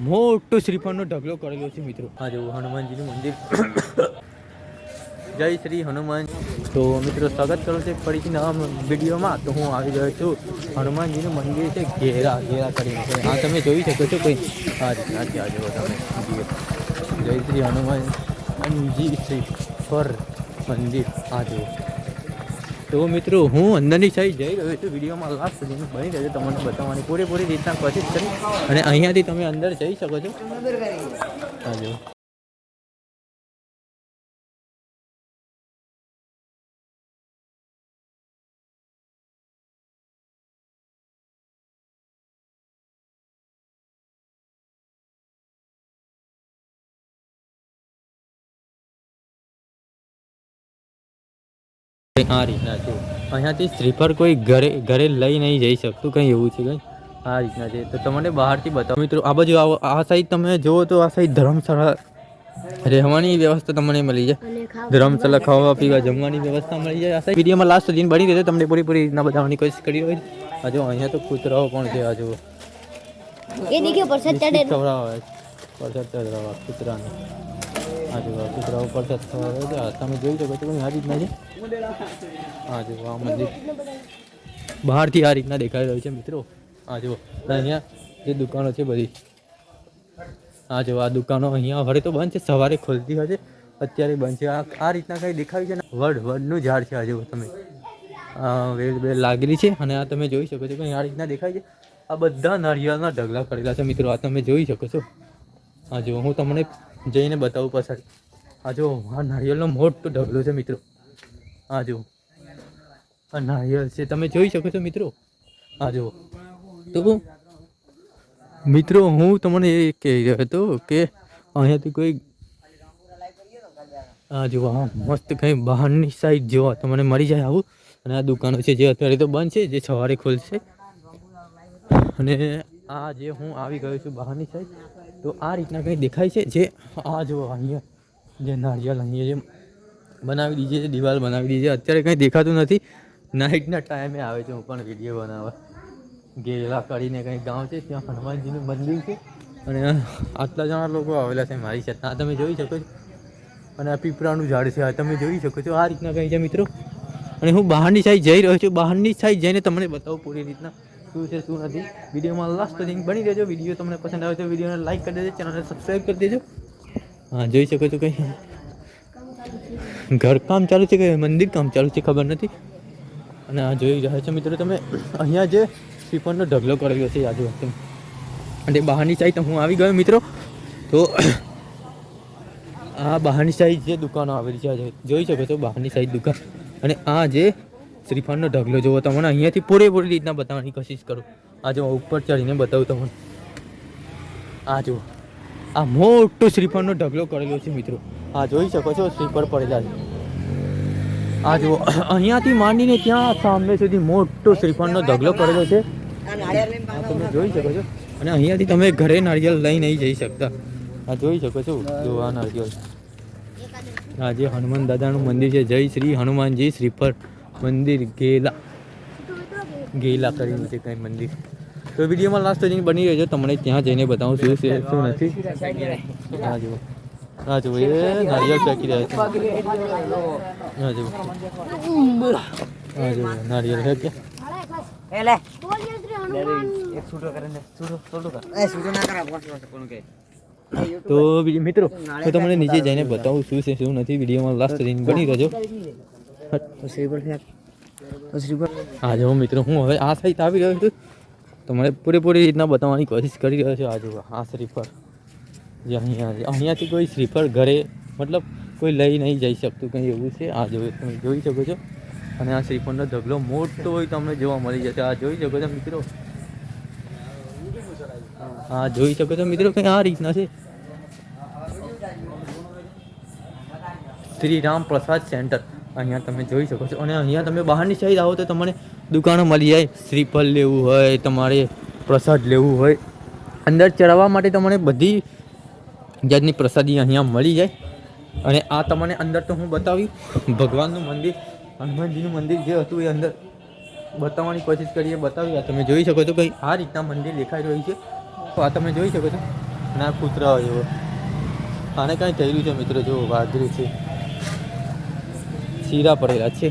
મોટો શ્રીફળનો ઢગલો કરેલો છે મિત્રો. આ જો હનુમાનજીનું મંદિર. જય શ્રી હનુમાન. તો મિત્રો સ્વાગત કરું છું ફરીથી નવા વિડીયોમાં. તો હું આવી ગયો છું હનુમાનજીનું મંદિર છે ઘેરા કરીને. આ તમે જોઈ શકો છો કોઈ આ રીતના છે. આ જુઓ તમે જય શ્રી હનુમાનજી શ્રીફળ મંદિર. આ જુઓ. તો મિત્રો હું અંદરની સાઈડ જઈ રહ્યો છું. વિડીયોમાં લાસ્ટ સુધી બની રહ્યો તમને બતાવવાની પૂરેપૂરી રીતના કોશિશ કરી. અને અહીંયાથી તમે અંદર જઈ શકો છો. હા જો આ રીતના છે. અહીંયાથી શ્રીફળ કોઈ ઘરે લઈ નહીં જઈ શકતું, કંઈ એવું છે કંઈ આ રીતના છે. તો તમને બહારથી બતાવો મિત્રો. આ બાજુ આવો, આ સાઈડ તમે જુઓ તો આ સાઈડ ધર્મશાળા રહેવાની વ્યવસ્થા તમને મળી જાય. ધર્મશાળા ખાવા પીવા જમવાની વ્યવસ્થા મળી જાય. આ સાઈડ વિડીયોમાં લાસ્ટ સુધી બની રહેશે. તમને પૂરી રીતના બતાવવાની કોશિશ કરી હોય. આ જો અહીંયા તો કૂતરાઓ પણ છે. આ જુઓ એ દેખ્યો પ્રસાદ ચડાવે પ્રસાદ ચડાવવા કૂતરાને. આ જો કૂતરાઓ પ્રસાદ ખવડાવે છે. તમે જોઈ શકો છો આ રીતના છે. હા જો આ મંદિર બહારથી આ રીતના દેખાઈ રહ્યું છે મિત્રો. આ જો અહીંયા જે દુકાનો છે બધી. હા જો આ દુકાનો અહીંયા હવે તો બંધ છે. સવારે ખોલતી હશે, અત્યારે બંધ છે. આ રીતના કંઈ દેખાયું છે ને વડનું ઝાડ છે. આ જો તમે વેલ લાગેલી છે. અને આ તમે જોઈ શકો છો કંઈ આ રીતના દેખાય છે. આ બધા નારિયેળના ઢગલા કરેલા છે મિત્રો. આ તમે જોઈ શકો છો. હા જો હું તમને જઈને બતાવું પાછળ. આ જો આ નારિયેળનો મોટો ઢગલો છે મિત્રો. આ જો આ નારિયેળ છે, તમે જોઈ શકો છો મિત્રો. આ જો તો મિત્રો હું તમને એ કહી રહ્યો હતો કે અહીંયાથી કોઈ આ જો આ મસ્ત કંઈ બહારની સાઈડ જોવા તમને મળી જાય આવું. અને આ દુકાનો છે જે અત્યારે તો બંધ છે, જે સવારે ખુલશે. અને આ જે હું આવી ગયો છું બહારની સાઈડ, તો આ રીતના કંઈ દેખાય છે. જે આ જો અહીંયા જે નારિયેળ અહીંયા જે બનાવી દીધી છે, દિવાલ બનાવી દીધી છે. અત્યારે કંઈ દેખાતું નથી. નાઇટના ટાઈમે આવે છે હું પણ વિડીયો બનાવવા. ગેલા કરીને કંઈ ગામ છે, ત્યાં હનુમાનજીનું મંદિર છે. અને આટલા જણા લોકો આવેલા છે મારી સાથે. આ તમે જોઈ શકો છો. અને આ પીપળાનું ઝાડ છે, આ તમે જોઈ શકો છો. આ રીતના કંઈ છે મિત્રો. અને હું બહારની સાઈડ જઈ રહ્યો છું. બહારની સાઈડ જઈને તમને બતાવું પૂરી રીતના શું છે શું નથી. વિડીયોમાં લાસ્ટ લિંક બની રહેજો. વિડીયો તમને પસંદ આવે તો વિડીયોને લાઈક કરી દેજો, ચેનલને સબસ્ક્રાઈબ કરી દેજો. હા જોઈ શકો છો કંઈ ઘરકામ ચાલુ છે કે મંદિર કામ ચાલુ છે ખબર નથી. અને આ જોઈ રહ્યા છો મિત્રો તમે અહીંયા જે શ્રીફળનો ઢગલો કરેલો છે. આજુ અને બહારની સાઈડ હું આવી ગયો મિત્રો. તો આ બહારની સાઈડ જે દુકાનો આવેલી છે જોઈ શકો છો. બહારની સાઈડ દુકાન. અને આ જે શ્રીફળનો ઢગલો જોવો તમને અહીંયાથી પૂરેપૂરી રીતના બતાવવાની કોશિશ કરું. આ જો ઉપર ચડીને બતાવું તમને. આ જુઓ આ મોટો શ્રીફળનો ઢગલો કરેલો છે મિત્રો. આ જોઈ શકો છો શ્રીફળ પડેલા છે. આ જુઓ અહીંયાથી માંડીને ત્યાં સામે સુધી મોટો શ્રીફળનો ઢગલો કરેલો છે. આ તમે જોઈ શકો છો. અને અહીંયાથી તમે ઘરે નારિયેળ લઈ નહીં જઈ શકતા. આ જોઈ શકો છો. જો આ નારિયેળ. આ જે હનુમાન દાદાનું મંદિર છે. જય શ્રી હનુમાનજી શ્રીફળ મંદિર ગેલા કરીને છે કંઈ મંદિર. તો વિડીયોમાં લાસ્ટ સુધી બની રહેજો. તમને ત્યાં જઈને બતાવું શું છે શું નથી. હા જુઓ હા જુઓ એ નારિયેળ ફેંકી રહ્યા છે. હા જુઓ હા જુઓ નારિયેળ ફેંકે. તો મિત્રો તો તમને નીચે જઈને બતાવું શું છે શું નથી. વિડીયોમાં લાસ્ટ સુધી બની રહેજો. હા જો મિત્રો હું હવે આ સાઈડ આવી રહ્યો છું. તમારે પૂરેપૂરી રીતના બતાવવાની કોશિશ કરી રહ્યો છું. આ જો આ શ્રીફળ જે અહીંયાથી કોઈ શ્રીફળ ઘરે મતલબ કોઈ લઈ નહીં જઈ શકતું કંઈ એવું છે. આ જો તમે જોઈ શકો છો. અને આ શ્રીફળનો ઢગલો મોટો હોય તમને જોવા મળી જશે. આ જોઈ શકો છો મિત્રો. હા જોઈ શકો છો મિત્રો કંઈ આ રીતના છે. શ્રી રામ પ્રસાદ સેન્ટર અહીંયા તમે જોઈ શકો છો. અને અહીંયા તમે બહારની સાઈડ આવો તો તમને દુકાનો મળી જાય. શ્રીફળ લેવું હોય, તમારે પ્રસાદ લેવું હોય, અંદર ચડાવવા માટે તમને બધી જાતની પ્રસાદી અહીંયા મળી જાય. અને આ તમને અંદર તો હું બતાવ્યું ભગવાનનું મંદિર, હનુમાનજીનું મંદિર જે હતું એ અંદર બતાવવાની કોશિશ કરીએ બતાવી. આ તમે જોઈ શકો છો કંઈ આ રીતના મંદિર દેખાઈ રહ્યું છે. તો આ તમે જોઈ શકો છો. ના કૂતરા જેવો આને કાંઈ થયેલું છે મિત્રો, જો વાદળી છે, શીરા પડેલા છે.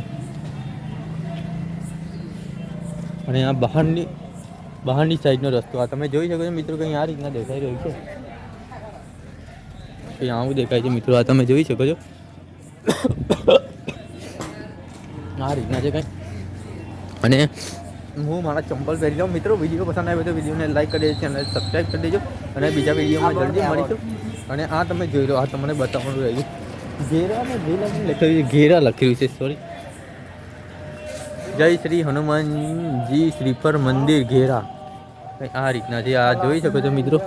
અને આ બહારની સાઈડનો રસ્તો આ તમે જોઈ શકો છો મિત્રો, કંઈ આ રીતના દેખાઈ રહ્યું છે, કંઈ આવું દેખાય છે મિત્રો, આ તમે જોઈ શકો છો આ રીતના છે કંઈ. અને હું મારા ચંપલ પહેરી જાઉં મિત્રો. વિડીયો પસંદ આવ્યો તો વિડીયોને લાઈક કરી દેજો, ચેનલ સબસ્ક્રાઈબ કરી દેજો અને બીજા વિડીયોમાં જલ્દી મળીશું. અને આ તમે જોઈ લો, આ તમને બતાવવાનું રહ્યું ઘેરા લખ્યું છે, સોરી, જય શ્રી હનુમાનજી શ્રીફળ મંદિર ઘેરા, આ રીતના છે. આ જોઈ શકો છો મિત્રો.